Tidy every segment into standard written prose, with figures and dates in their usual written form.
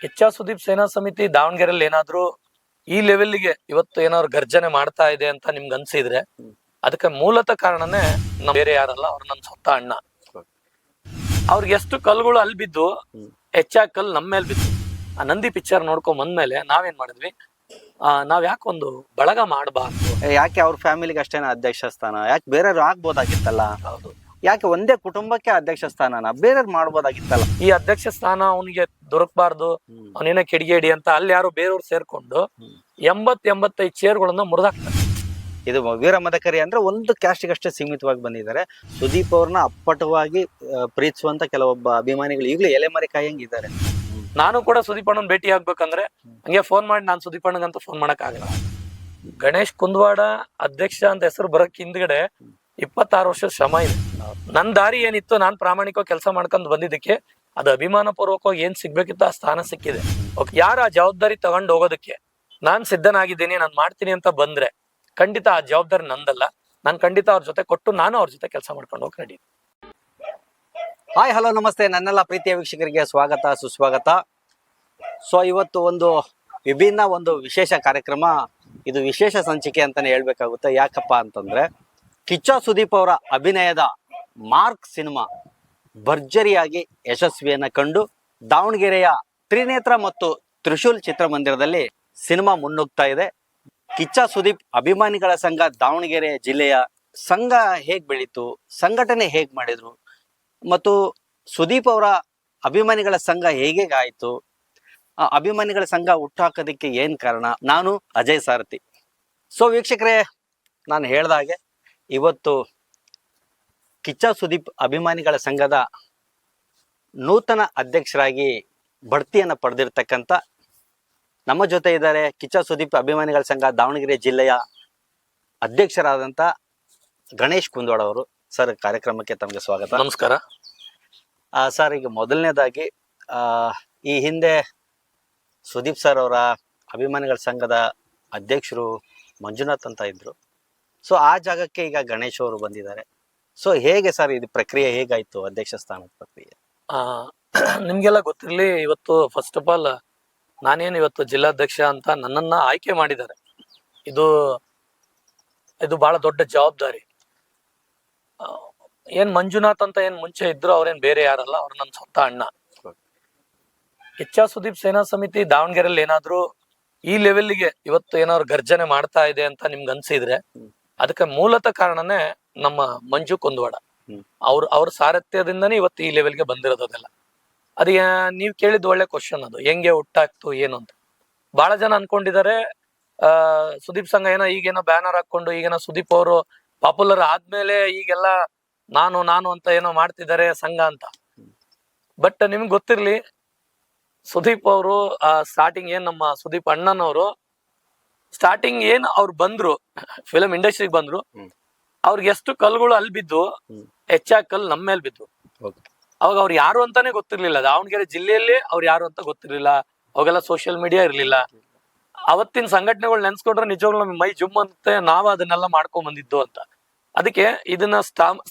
H R Sudeep ಸೇನಾ ಸಮಿತಿ ದಾವಣಗೆರೆಯಲ್ಲಿ ಏನಾದ್ರು ಈ ಲೆವೆಲ್ಗೆ ಇವತ್ತು ಏನಾದ್ರು ಗರ್ಜನೆ ಮಾಡ್ತಾ ಇದೆ ಅಂತ ನಿಮ್ಗೆ ಅನ್ಸಿದ್ರೆ ಅದಕ್ಕೆ ಮೂಲತಃ ಕಾರಣನೇ ಬೇರೆ ಯಾರಲ್ಲ, ಅವ್ರು ನನ್ನ ಸ್ವಂತ ಅಣ್ಣ. ಅವ್ರಿಗೆ ಎಷ್ಟು ಕಲ್ಗಳು ಅಲ್ಲಿ ಬಿದ್ದು ಹೆಚ್ಚಾಗಿ ಕಲ್ಲು ನಮ್ಮ ಮೇಲೆ ಬಿದ್ದು. ಆ ನಂದಿ ಪಿಕ್ಚರ್ ನೋಡ್ಕೊಂಡ್ ಬಂದ್ಮೇಲೆ ನಾವೇನ್ ಮಾಡಿದ್ವಿ, ನಾವ್ ಯಾಕೆ ಒಂದು ಬಳಗ ಮಾಡಬಾರ್ದು. ಯಾಕೆ ಅವ್ರ ಫ್ಯಾಮಿಲಿಗೆ ಅಷ್ಟೇನ ಅಧ್ಯಕ್ಷ ಸ್ಥಾನ, ಯಾಕೆ ಬೇರೆಯವ್ರು ಆಗ್ಬೋದಾಗಿತ್ತಲ್ಲ? ಹೌದು, ಯಾಕೆ ಒಂದೇ ಕುಟುಂಬಕ್ಕೆ ಅಧ್ಯಕ್ಷ ಸ್ಥಾನನ ಬೇರೆಯವ್ರು ಮಾಡ್ಬೋದಾಗಿತ್ತಲ್ಲ? ಈ ಅಧ್ಯಕ್ಷ ಸ್ಥಾನ ಅವನಿಗೆ ದೊರಕಬಾರ್ದು, ಅವನೇನ ಕಿಡಿಗೇಡಿ ಅಂತ ಅಲ್ಲಿ ಯಾರು ಬೇರೆಯವ್ರು ಸೇರ್ಕೊಂಡು 85 ಚೇರ್ಗಳನ್ನ ಮುರಿದಾಕ್ತಾರೆ. ಇದು ವೀರ ಮದಕರಿ ಅಂದ್ರೆ ಒಂದು ಕ್ಯಾಸ್ಟ್ಗಷ್ಟೇ ಸೀಮಿತವಾಗಿ ಬಂದಿದ್ದಾರೆ. ಸುದೀಪ್ ಅವ್ರನ್ನ ಅಪ್ಪಟವಾಗಿ ಪ್ರೀತಿಸುವಂತ ಕೆಲವೊಬ್ಬ ಅಭಿಮಾನಿಗಳು ಈಗಲೂ ಎಲೆಮರೆ ಕಾಯಂಗಿದ್ದಾರೆ. ನಾನು ಕೂಡ ಸುದೀಪ್ ಅಣ್ಣನ್ ಭೇಟಿ ಆಗ್ಬೇಕಂದ್ರೆ ಹಂಗೆ ಫೋನ್ ಮಾಡಿ ನಾನು ಸುದೀಪ್ ಅಣ್ಣಗಂತ ಫೋನ್ ಮಾಡಕ್ ಆಗಲ್ಲ. ಗಣೇಶ್ ಕುಂದವಾಡ ಅಧ್ಯಕ್ಷ ಅಂತ ಹೆಸರು ಬರಕ್ ಹಿಂದ್ಗಡೆ 26 ವರ್ಷದ ಶ್ರಮ ಇದೆ. ನನ್ ದಾರಿ ಏನಿತ್ತು, ನಾನ್ ಪ್ರಾಮಾಣಿಕವಾಗಿ ಕೆಲಸ ಮಾಡ್ಕೊಂಡ್ ಬಂದಿದ್ದಕ್ಕೆ ಅದು ಅಭಿಮಾನ ಪೂರ್ವಕವಾಗಿ ಏನ್ ಸಿಗ್ಬೇಕಿತ್ತು ಆ ಸ್ಥಾನ ಸಿಕ್ಕಿದೆ. ಯಾರ ಆ ಜವಾಬ್ದಾರಿ ತಗೊಂಡ್ ಹೋಗೋದಕ್ಕೆ ನಾನ್ ಸಿದ್ಧನಾಗಿದ್ದೀನಿ, ನಾನ್ ಮಾಡ್ತೀನಿ ಅಂತ ಬಂದ್ರೆ ಖಂಡಿತ ಆ ಜವಾಬ್ದಾರಿ ನಂದಲ್ಲ. ನಾನ್ ಖಂಡಿತ ಅವ್ರ ಜೊತೆ ಕೊಟ್ಟು ನಾನು ಅವ್ರ ಜೊತೆ ಕೆಲಸ ಮಾಡ್ಕೊಂಡು ಹೋಗಿ ರೆಡಿ. ಹಾಯ್, ಹಲೋ, ನಮಸ್ತೆ ನನ್ನೆಲ್ಲ ಪ್ರೀತಿಯ ವೀಕ್ಷಕರಿಗೆ ಸ್ವಾಗತ ಸುಸ್ವಾಗತ. ಸೊ ಇವತ್ತು ಒಂದು ವಿಭಿನ್ನ ಒಂದು ವಿಶೇಷ ಕಾರ್ಯಕ್ರಮ. ಇದು ವಿಶೇಷ ಸಂಚಿಕೆ ಅಂತಾನೆ ಹೇಳ್ಬೇಕಾಗುತ್ತೆ. ಯಾಕಪ್ಪ ಅಂತಂದ್ರೆ ಕಿಚ್ಚ ಸುದೀಪ್ ಅವರ ಅಭಿನಯದ ಮಾರ್ಕ್ ಸಿನಿಮಾ ಭರ್ಜರಿಯಾಗಿ ಯಶಸ್ವಿಯನ್ನ ಕಂಡು ದಾವಣಗೆರೆಯ ತ್ರಿನೇತ್ರ ಮತ್ತು ತ್ರಿಶೂಲ್ ಚಿತ್ರಮಂದಿರದಲ್ಲಿ ಸಿನಿಮಾ ಮುನ್ನುಗ್ತಾ ಇದೆ. ಕಿಚ್ಚ ಸುದೀಪ್ ಅಭಿಮಾನಿಗಳ ಸಂಘ ದಾವಣಗೆರೆ ಜಿಲ್ಲೆಯ ಸಂಘ ಹೇಗ್ ಬೆಳೀತು, ಸಂಘಟನೆ ಹೇಗ್ ಮಾಡಿದ್ರು, ಮತ್ತು ಸುದೀಪ್ ಅವರ ಅಭಿಮಾನಿಗಳ ಸಂಘ ಹೇಗೆ ಆಯ್ತು, ಆ ಅಭಿಮಾನಿಗಳ ಸಂಘ ಹುಟ್ಟಾಕೋದಕ್ಕೆ ಏನ್ ಕಾರಣ, ನಾನು ಅಜಯ್ ಸಾರಥಿ. ಸೊ ವೀಕ್ಷಕರೇ, ನಾನು ಹೇಳ್ದಾಗೆ ಇವತ್ತು ಕಿಚ್ಚ ಸುದೀಪ್ ಅಭಿಮಾನಿಗಳ ಸಂಘದ ನೂತನ ಅಧ್ಯಕ್ಷರಾಗಿ ಬಡ್ತಿಯನ್ನ ಪಡೆದಿರ್ತಕ್ಕಂಥ ನಮ್ಮ ಜೊತೆ ಇದ್ದಾರೆ ಕಿಚ್ಚ ಸುದೀಪ್ ಅಭಿಮಾನಿಗಳ ಸಂಘ ದಾವಣಗೆರೆ ಜಿಲ್ಲೆಯ ಅಧ್ಯಕ್ಷರಾದಂಥ ಗಣೇಶ್ ಕುಂದವಾಡ ಅವರು. ಸರ್, ಕಾರ್ಯಕ್ರಮಕ್ಕೆ ತಮಗೆ ಸ್ವಾಗತ. ನಮಸ್ಕಾರ ಸರ್, ಈಗ ಮೊದಲನೇದಾಗಿ ಈ ಹಿಂದೆ ಸುದೀಪ್ ಸರ್ ಅವರ ಅಭಿಮಾನಿಗಳ ಸಂಘದ ಅಧ್ಯಕ್ಷರು ಮಂಜುನಾಥ್ ಅಂತ ಇದ್ರು. ಸೊ ಆ ಜಾಗಕ್ಕೆ ಈಗ ಗಣೇಶ್ ಅವರು ಬಂದಿದ್ದಾರೆ. ಸೊ ಹೇಗೆ ಸರ್ ಇದು ಪ್ರಕ್ರಿಯೆ ಹೇಗಾಯ್ತು, ಅಧ್ಯಕ್ಷ ಸ್ಥಾನದ ಪ್ರಕ್ರಿಯೆ? ನಿಮ್ಗೆಲ್ಲ ಗೊತ್ತಿರ್ಲಿ, ಇವತ್ತು ಫಸ್ಟ್ ಆಫ್ ಆಲ್ ನಾನೇನು ಇವತ್ತು ಜಿಲ್ಲಾಧ್ಯಕ್ಷ ಅಂತ ನನ್ನನ್ನ ಆಯ್ಕೆ ಮಾಡಿದ್ದಾರೆ. ಇದು ಬಹಳ ದೊಡ್ಡ ಜವಾಬ್ದಾರಿ. ಏನ್ ಮಂಜುನಾಥ್ ಅಂತ ಏನ್ ಮುಂಚೆ ಇದ್ರು ಅವ್ರೇನ್ ಬೇರೆ ಯಾರಲ್ಲ, ಅವ್ರು ನನ್ನ ಸ್ವಂತ ಅಣ್ಣ. ಎಚ್ ಆರ್ ಸುದೀಪ್ ಸೇನಾ ಸಮಿತಿ ದಾವಣಗೆರೆಯಲ್ಲಿ ಏನಾದ್ರು ಈ ಲೆವೆಲ್ಗೆ ಇವತ್ತು ಏನಾದ್ರು ಗರ್ಜನೆ ಮಾಡ್ತಾ ಇದೆ ಅಂತ ನಿಮ್ಗೆ ಅನ್ಸಿದ್ರೆ ಅದಕ್ಕೆ ಮೂಲತಃ ಕಾರಣನೇ ನಮ್ಮ ಮಂಜು ಕುಂದವಾಡ. ಅವ್ರ ಸಾರಥ್ಯದಿಂದನೇ ಇವತ್ತು ಈ ಲೆವೆಲ್ಗೆ ಬಂದಿರೋದೆಲ್ಲ. ಅದು ನೀವ್ ಕೇಳಿದ್ ಒಳ್ಳೆ ಕ್ವಶನ್. ಅದು ಹೆಂಗೆ ಹುಟ್ಟಾಕ್ತು ಏನು ಅಂತ ಬಹಳ ಜನ ಅನ್ಕೊಂಡಿದ್ದಾರೆ. ಸುದೀಪ್ ಸಂಘ ಈಗೇನೋ ಬ್ಯಾನರ್ ಹಾಕೊಂಡು ಈಗೇನೋ ಸುದೀಪ್ ಅವರು ಪಾಪ್ಯುಲರ್ ಆದ್ಮೇಲೆ ಈಗೆಲ್ಲ ನಾನು ಅಂತ ಏನೋ ಮಾಡ್ತಿದ್ದಾರೆ ಸಂಘ ಅಂತ. ಬಟ್ ನಿಮ್ಗೆ ಗೊತ್ತಿರ್ಲಿ, ಸುದೀಪ್ ಅವರು ಸ್ಟಾರ್ಟಿಂಗ್ ಏನ್ ನಮ್ಮ ಸುದೀಪ್ ಅಣ್ಣನವರು ಸ್ಟಾರ್ಟಿಂಗ್ ಏನ್ ಅವ್ರು ಬಂದ್ರು, ಫಿಲಂ ಇಂಡಸ್ಟ್ರಿಗೆ ಬಂದ್ರು, ಅವ್ರಿಗೆ ಎಷ್ಟು ಕಲ್ಗಳು ಅಲ್ಲಿ ಬಿದ್ದು ಹೆಚ್ಚಾಗಿ ಕಲ್ಲು ನಮ್ಮ ಮೇಲೆ ಬಿದ್ದು. ಅವಾಗ ಅವ್ರು ಯಾರು ಅಂತಾನೆ ಗೊತ್ತಿರ್ಲಿಲ್ಲ. ದಾವಣಗೆರೆ ಜಿಲ್ಲೆಯಲ್ಲಿ ಅವ್ರು ಯಾರು ಅಂತ ಗೊತ್ತಿರ್ಲಿಲ್ಲ. ಅವಾಗೆಲ್ಲ ಸೋಷಿಯಲ್ ಮೀಡಿಯಾ ಇರ್ಲಿಲ್ಲ. ಅವತ್ತಿನ ಸಂಘಟನೆಗಳು ನೆನ್ಸ್ಕೊಂಡ್ರೆ ನಿಜವಾಗ್ಲೂ ನಮ್ಗೆ ಮೈ ಜುಮ್ ಅಂತ ನಾವ್ ಅದನ್ನೆಲ್ಲ ಮಾಡ್ಕೊಂಡ್ ಬಂದಿದ್ದು ಅಂತ. ಅದಕ್ಕೆ ಇದನ್ನ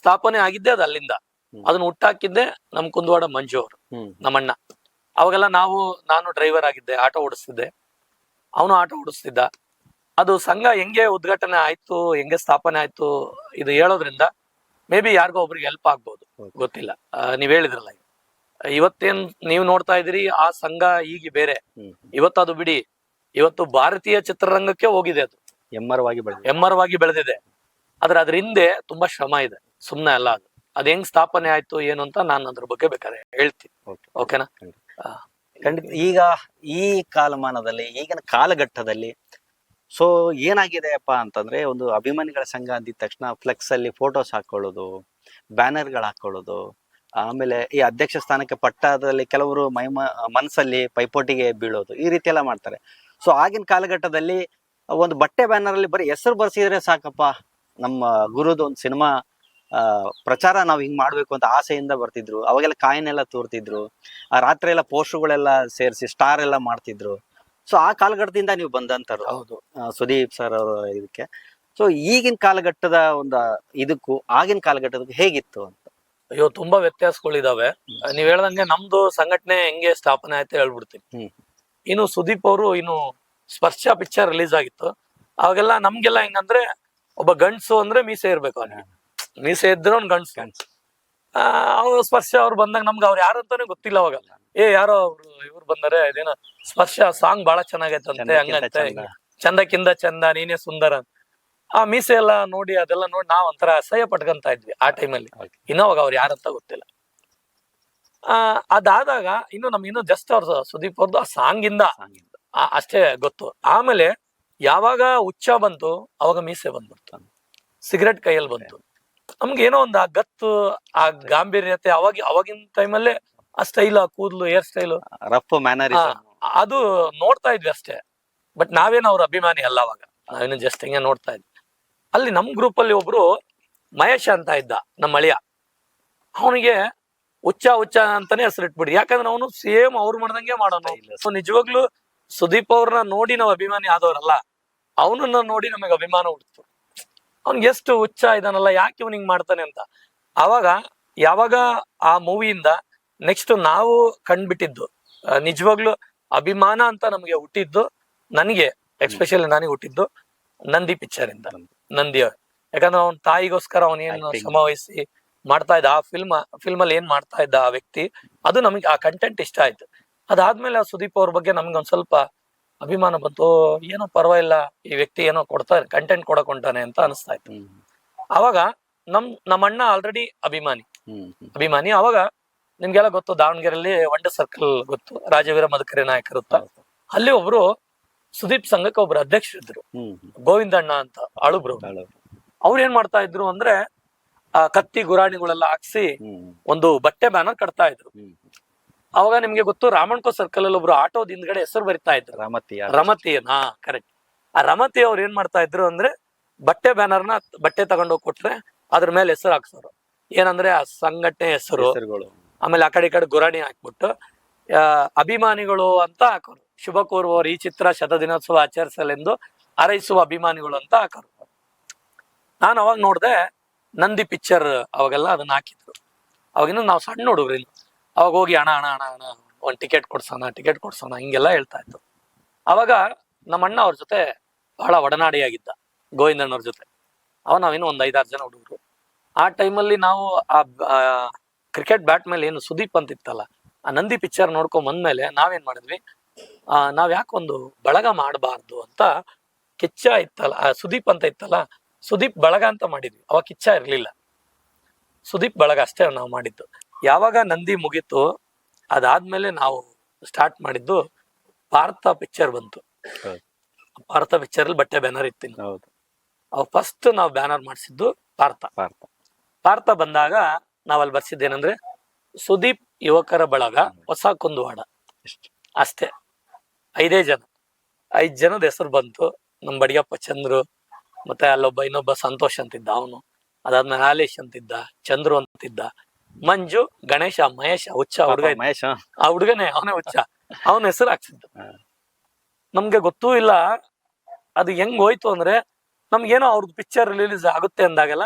ಸ್ಥಾಪನೆ ಆಗಿದ್ದೆ ಅದು ಅಲ್ಲಿಂದ. ಅದನ್ನ ಹುಟ್ಟಾಕಿದ್ದೆ ನಮ್ ಕುಂದವಾಡ ಮಂಜು ಅವರು, ನಮ್ಮಣ್ಣ. ಅವಾಗೆಲ್ಲ ನಾನು ಡ್ರೈವರ್ ಆಗಿದ್ದೆ, ಆಟೋ ಓಡಿಸ್ತಿದ್ದೆ, ಅವನು ಆಟೋ ಓಡಿಸ್ತಿದ್ದ. ಅದು ಸಂಘ ಹೆಂಗೆ ಉದ್ಘಾಟನೆ ಆಯ್ತು, ಹೆಂಗೆ ಸ್ಥಾಪನೆ ಆಯ್ತು, ಇದು ಹೇಳೋದ್ರಿಂದ ಮೇ ಬಿ ಯಾರಿಗೋ ಒಬ್ರಿಗೆ ಹೆಲ್ಪ್ ಆಗ್ಬೋದು, ಗೊತ್ತಿಲ್ಲ. ನೀವ್ ಹೇಳಿದ್ರಲ್ಲ, ಇವತ್ತೇನ್ ನೀವ್ ನೋಡ್ತಾ ಇದ್ರಿ ಆ ಸಂಘ ಈಗ ಬೇರೆ. ಇವತ್ತು ಅದು ಬಿಡಿ, ಇವತ್ತು ಭಾರತೀಯ ಚಿತ್ರರಂಗಕ್ಕೆ ಹೋಗಿದೆ. ಅದು ಎಮ್ಮರವಾಗಿ ಬೆಳೆದಿದೆ. ಆದ್ರೆ ಅದ್ರ ಹಿಂದೆ ತುಂಬಾ ಶ್ರಮ ಇದೆ, ಸುಮ್ನೆ ಅಲ್ಲ. ಅದ್ ಹೆಂಗ್ ಸ್ಥಾಪನೆ ಆಯ್ತು ಏನು ಅಂತ ನಾನು ಅದ್ರ ಬಗ್ಗೆ ಬೇಕಾದ್ರೆ ಹೇಳ್ತೀನಿ. ಓಕೆನಾ? ಖಂಡಿತ. ಈಗ ಈ ಕಾಲಮಾನದಲ್ಲಿ, ಈಗಿನ ಕಾಲಘಟ್ಟದಲ್ಲಿ ಸೊ ಏನಾಗಿದೆಯಪ್ಪ ಅಂತಂದ್ರೆ, ಒಂದು ಅಭಿಮಾನಿಗಳ ಸಂಘ ಅಂದಿದ ತಕ್ಷಣ ಫ್ಲೆಕ್ಸ್ ಅಲ್ಲಿ ಫೋಟೋಸ್ ಹಾಕೊಳ್ಳೋದು, ಬ್ಯಾನರ್ಗಳು ಹಾಕೊಳ್ಳೋದು, ಆಮೇಲೆ ಈ ಅಧ್ಯಕ್ಷ ಸ್ಥಾನಕ್ಕೆ ಪಟ್ಟದಲ್ಲಿ ಕೆಲವರು ಮನಸ್ಸಲ್ಲಿ ಪೈಪೋಟಿಗೆ ಬೀಳೋದು, ಈ ರೀತಿ ಎಲ್ಲ ಮಾಡ್ತಾರೆ. ಸೊ ಆಗಿನ ಕಾಲಘಟ್ಟದಲ್ಲಿ ಒಂದು ಬಟ್ಟೆ ಬ್ಯಾನರ್ ಅಲ್ಲಿ ಬರೀ ಹೆಸರು ಬರ್ಸಿದ್ರೆ ಸಾಕಪ್ಪ, ನಮ್ಮ ಗುರುದು ಒಂದು ಸಿನಿಮಾ ಪ್ರಚಾರ ನಾವು ಹಿಂಗ್ ಮಾಡ್ಬೇಕು ಅಂತ ಆಸೆಯಿಂದ ಬರ್ತಿದ್ರು. ಅವಾಗೆಲ್ಲ ಕಾಯಿನೆಲ್ಲ ತೋರ್ತಿದ್ರು, ಆ ರಾತ್ರಿ ಎಲ್ಲ ಪೋಸ್ಟರ್ಗಳೆಲ್ಲ ಸೇರಿಸಿ ಸ್ಟಾರ್ ಎಲ್ಲ ಮಾಡ್ತಿದ್ರು. ಸೊ ಆ ಕಾಲಘಟ್ಟದಿಂದ ನೀವು ಬಂದಂತರು. ಹೌದು, ಸುದೀಪ್ ಸರ್ ಅವರು ಇದಕ್ಕೆ. ಸೊ ಈಗಿನ ಕಾಲಘಟ್ಟದ ಒಂದು ಇದಕ್ಕೂ ಆಗಿನ ಕಾಲಘಟ್ಟದಕ್ಕೂ ಹೇಗಿತ್ತು ಅಂತ? ಅಯ್ಯೋ ತುಂಬಾ ವ್ಯತ್ಯಾಸಗಳಿದಾವೆ. ನೀವ್ ಹೇಳ್ದಂಗೆ ನಮ್ದು ಸಂಘಟನೆ ಹೆಂಗೆ ಸ್ಥಾಪನೆ ಆಯ್ತು ಹೇಳ್ಬಿಡ್ತೀನಿ. ಹ್ಮ್ ಇನ್ನು ಸುದೀಪ್ ಅವರು ಇನ್ನು ಸ್ಪರ್ಶ ಪಿಕ್ಚರ್ ರಿಲೀಸ್ ಆಗಿತ್ತು. ಅವಾಗೆಲ್ಲ ನಮ್ಗೆಲ್ಲ ಹೆಂಗಂದ್ರೆ ಒಬ್ಬ ಗಂಡ್ಸು ಅಂದ್ರೆ ಮೀಸೆ ಇರ್ಬೇಕು ಅವನಿಗೆ. ಮೀಸೆ ಇದ್ರೆ ಅವ್ನ್ ಗಂಡ್ಸು. ಅವ್ರು ಸ್ಪರ್ಶ ಅವ್ರು ಬಂದಾಗ ನಮ್ಗೆ ಅವ್ರು ಯಾರು ಅಂತಾನೆ ಗೊತ್ತಿಲ್ಲ ಅವಾಗ. ಯಾರೋ ಅವ್ರು ಇವ್ರು ಬಂದರೆ ಇದೇನೋ ಸ್ಪರ್ಶ ಸಾಂಗ್ ಬಹಳ ಚೆನ್ನಾಗೈತಂತೆ, ಹಂಗಂತೆ ಚಂದಕ್ಕಿಂತ ಚಂದ ನೀನೇ ಸುಂದರ. ಆ ಮೀಸೆ ಎಲ್ಲ ನೋಡಿ ಅದೆಲ್ಲ ನೋಡಿ ನಾವ್ ಒಂಥರ ಅಸಹ್ಯ ಪಟ್ಕೊಂತ ಇದ್ವಿ ಆ ಟೈಮಲ್ಲಿ. ಇನ್ನೋವಾಗ ಅವ್ರು ಯಾರಂತ ಗೊತ್ತಿಲ್ಲ. ಅದಾದಾಗ ಇನ್ನು ಜಸ್ಟ್ ಅವ್ರ ಸುದೀಪ್ ಅವ್ರದ್ದು ಆ ಸಾಂಗ್ ಇಂದ ಅಷ್ಟೇ ಗೊತ್ತು. ಆಮೇಲೆ ಯಾವಾಗ ಹುಚ್ಚ ಬಂತು ಅವಾಗ ಮೀಸೆ ಬಂದ್ಬಿಡ್ತು, ಸಿಗರೆಟ್ ಕೈಯಲ್ಲಿ ಬಂತು. ನಮ್ಗೆ ಏನೋ ಒಂದು ಆ ಗತ್ತು, ಆ ಗಾಂಭೀರ್ಯತೆ ಅವಾಗಿನ ಟೈಮಲ್ಲೇ ಆ ಸ್ಟೈಲ್, ಆ ಕೂದಲು, ಹೇರ್ ಸ್ಟೈಲು, ರಫ್ ಮ್ಯಾನರಿಸಮ್ ಅದು ನೋಡ್ತಾ ಇದ್ವಿ ಅಷ್ಟೇ. ಬಟ್ ನಾವೇನು ಅವ್ರ ಅಭಿಮಾನಿ ಅಲ್ಲ ಅವಾಗ, ನಾವೇನು ಜಸ್ಟ್ ಹಿಂಗೆ ನೋಡ್ತಾ ಇದ್ವಿ. ಅಲ್ಲಿ ನಮ್ ಗ್ರೂಪ್ ಅಲ್ಲಿ ಒಬ್ರು ಮಹೇಶ್ ಅಂತ ಇದ್ದ, ನಮ್ಮ ಅಳಿಯ. ಅವನಿಗೆ ಹುಚ್ಚ ಹುಚ್ಚ ಅಂತಾನೆ ಹೆಸರಿಟ್ಬಿಡಿ. ಯಾಕಂದ್ರೆ ಅವನು ಸೇಮ್ ಅವ್ರು ಮಾಡ್ದಂಗೆ ಮಾಡೋನು. ನಿಜವಾಗ್ಲು ಸುದೀಪ್ ಅವ್ರನ್ನ ನೋಡಿ ನಾವ್ ಅಭಿಮಾನಿ ಆದವ್ರಲ್ಲ, ಅವನನ್ನ ನೋಡಿ ನಮಗೆ ಅಭಿಮಾನ ಹುಡ್ತು. ಅವ್ನಿಗೆ ಎಷ್ಟು ಹುಚ್ಚ ಇದಾನಲ್ಲ, ಯಾಕೆ ಇವ್ನ ಹಿಂಗ್ ಮಾಡ್ತಾನೆ ಅಂತ. ಅವಾಗ ಯಾವಾಗ ಆ ಮೂವಿಯಿಂದ ನೆಕ್ಸ್ಟ್ ನಾವು ಕಂಡ್ಬಿಟ್ಟಿದ್ದು ನಿಜವಾಗ್ಲು ಅಭಿಮಾನ ಅಂತ ನಮ್ಗೆ ಹುಟ್ಟಿದ್ದು, ನನಗೆ ಎಕ್ಸ್ಪೆಷಲಿ ನನಗೆ ಹುಟ್ಟಿದ್ದು ನಂದಿ ಪಿಕ್ಚರ್ ಇಂದ. ನಂದಿ ಯಾಕಂದ್ರೆ ಅವನ ತಾಯಿಗೋಸ್ಕರ ಅವನೇನು ಶ್ರಮ ವಹಿಸಿ ಮಾಡ್ತಾ ಇದ್ದ, ಆ ಫಿಲ್ಮ್ ಅಲ್ಲಿ ಏನ್ ಮಾಡ್ತಾ ಇದ್ದ ಆ ವ್ಯಕ್ತಿ, ಅದು ನಮಗೆ ಆ ಕಂಟೆಂಟ್ ಇಷ್ಟ ಆಯ್ತು. ಅದಾದ್ಮೇಲೆ ಆ ಸುದೀಪ್ ಅವ್ರ ಬಗ್ಗೆ ನಮ್ಗೆ ಒಂದ್ ಸ್ವಲ್ಪ ಅಭಿಮಾನ ಬಂತು. ಏನೋ ಪರವಾಗಿಲ್ಲ, ಈ ವ್ಯಕ್ತಿ ಏನೋ ಕಂಟೆಂಟ್ ಕೊಡಕ್ ಹೊಂಟಾನೆ ಅಂತ ಅನಿಸ್ತಾ ಇತ್ತು. ಅವಾಗ ನಮ್ಮ ಅಣ್ಣ ಆಲ್ರೆಡಿ ಅಭಿಮಾನಿ. ಅವಾಗ ನಿಮ್ಗೆಲ್ಲ ಗೊತ್ತು, ದಾವಣಗೆರೆಯಲ್ಲಿ ವಂಡ ಸರ್ಕಲ್ ಗೊತ್ತು, ರಾಜವೀರ ಮದಕರಿ ನಾಯಕರು. ಅಲ್ಲಿ ಒಬ್ರು ಸುದೀಪ್ ಸಂಘಕ್ಕೆ ಒಬ್ರು ಅಧ್ಯಕ್ಷರಿದ್ರು, ಗೋವಿಂದಣ್ಣ ಅಂತ ಅಳುಬ್ರು. ಅವ್ರು ಏನ್ ಮಾಡ್ತಾ ಇದ್ರು ಅಂದ್ರೆ ಆ ಕತ್ತಿ ಗುರಾಣಿಗಳೆಲ್ಲ ಹಾಕ್ಸಿ ಒಂದು ಬಟ್ಟೆ ಬ್ಯಾನರ್ ಕಟ್ತಾ ಇದ್ರು. ಅವಾಗ ನಿಮ್ಗೆ ಗೊತ್ತು, ರಾಮಣ್ಕೋ ಸರ್ಕಲ್ ಅಲ್ಲಿ ಒಬ್ರು ಆಟೋದ ಹಿಂದ್ಗಡೆ ಹೆಸರು ಬರಿತಾ ಇದ್ರು, ರಮತಿ. ಕರೆಕ್ಟ್. ಆ ರಮತಿ ಅವ್ರು ಏನ್ ಮಾಡ್ತಾ ಇದ್ರು ಅಂದ್ರೆ ಬಟ್ಟೆ ಬ್ಯಾನರ್ನ ಬಟ್ಟೆ ತಗೊಂಡೋಗಿ ಕೊಟ್ರೆ ಅದ್ರ ಮೇಲೆ ಹೆಸರು ಹಾಕ್ಸೋರು. ಏನಂದ್ರೆ ಆ ಸಂಘಟನೆ ಹೆಸರು, ಆಮೇಲೆ ಆ ಕಡೆ ಈ ಕಡೆ ಗುರಾಣಿ ಹಾಕ್ಬಿಟ್ಟು ಅಭಿಮಾನಿಗಳು ಅಂತ ಹಾಕೋರು. ಶುಭ ಕೋರುವವರು ಈ ಚಿತ್ರ ಶತದಿನೋತ್ಸವ ಆಚರಿಸಲೆಂದು ಹಾರೈಸುವ ಅಭಿಮಾನಿಗಳು ಅಂತ ಹಾಕೋರು. ನಾನು ಅವಾಗ ನೋಡ್ದೆ ನಂದಿ ಪಿಕ್ಚರ್, ಅವಾಗೆಲ್ಲ ಅದನ್ನ ಹಾಕಿದ್ರು. ಅವಾಗಿನ ನಾವು ಸಣ್ಣ ಹುಡುಗ್ರಿ, ಅವಾಗ ಹೋಗಿ ಅಣ್ಣ ಒಂದ್ ಟಿಕೆಟ್ ಕೊಡ್ಸೋಣ ಹಿಂಗೆಲ್ಲ ಹೇಳ್ತಾ ಇತ್ತು. ಅವಾಗ ನಮ್ಮ ಅಣ್ಣ ಅವ್ರ ಜೊತೆ ಬಹಳ ಒಡನಾಡಿಯಾಗಿದ್ದ, ಗೋವಿಂದಣ್ಣವ್ರ ಜೊತೆ. ನಾವೇನು ಒಂದ್ 5-6 ಜನ ಹುಡುಗರು. ಆ ಟೈಮಲ್ಲಿ ನಾವು ಆ ಕ್ರಿಕೆಟ್ ಬ್ಯಾಟ್ ಮೇಲೆ ಏನು ಸುದೀಪ್ ಅಂತ ಇತ್ತಲ್ಲ, ಆ ನಂದಿ ಪಿಕ್ಚರ್ ನೋಡ್ಕೊಂಡ್ ಬಂದ್ಮೇಲೆ ನಾವೇನ್ ಮಾಡಿದ್ವಿ, ನಾವ್ ಯಾಕೊಂದು ಬಳಗ ಮಾಡಬಾರ್ದು ಅಂತ, ಕಿಚ್ಚ ಇತ್ತಲ್ಲ, ಸುದೀಪ್ ಅಂತ ಇತ್ತಲ್ಲ, ಸುದೀಪ್ ಬಳಗ ಅಂತ ಮಾಡಿದ್ವಿ. ಅವಾಗ ಕಿಚ್ಚ ಇರ್ಲಿಲ್ಲ, ಸುದೀಪ್ ಬಳಗ ಅಷ್ಟೇ ನಾವು ಮಾಡಿದ್ದು. ಯಾವಾಗ ನಂದಿ ಮುಗೀತು ಅದಾದ್ಮೇಲೆ ನಾವು ಸ್ಟಾರ್ಟ್ ಮಾಡಿದ್ದು ಭಾರತ ಪಿಕ್ಚರ್ ಬಂತು. ಭಾರತ ಪಿಕ್ಚರ್ ಅಲ್ಲಿ ಬಟ್ಟೆ ಬ್ಯಾನರ್ ಇತ್ತು. ಅವಾಗ ಫಸ್ಟ್ ನಾವು ಬ್ಯಾನರ್ ಮಾಡಿಸಿದ್ದು ಭಾರತ ಬಂದಾಗ ನಾವಲ್ಲಿ ಬರ್ಸಿದ್ದೇನಂದ್ರೆ ಸುದೀಪ್ ಯುವಕರ ಬಳಗ ಹೊಸ ಕುಂದುವಾಡ ಅಷ್ಟೇ. 5 ಜನದ ಹೆಸರು ಬಂತು. ನಮ್ ಬಡಿಯಪ್ಪ ಚಂದ್ರು, ಮತ್ತೆ ಅಲ್ಲೊಬ್ಬ ಇನ್ನೊಬ್ಬ ಸಂತೋಷ್ ಅಂತಿದ್ದ ಅವನು, ಅದಾದ್ಮೇಲೆ ಆಲೇಶ್ ಅಂತಿದ್ದ, ಚಂದ್ರು ಅಂತಿದ್ದ, ಮಂಜು, ಗಣೇಶ, ಮಹೇಶ, ಹುಚ್ಚ ಹುಡುಗ. ಆ ಹುಡುಗನೇ ಅವನೇ ಹುಚ್ಚ, ಅವನ ಹೆಸರು ಹಾಕ್ಸಿದ್ದು. ನಮ್ಗೆ ಗೊತ್ತೂ ಇಲ್ಲ ಅದು ಹೆಂಗ್ ಹೋಯ್ತು ಅಂದ್ರೆ, ನಮ್ಗೇನೋ ಅವ್ರದ್ದು ಪಿಕ್ಚರ್ ರಿಲೀಸ್ ಆಗುತ್ತೆ ಅಂದಾಗೆಲ್ಲ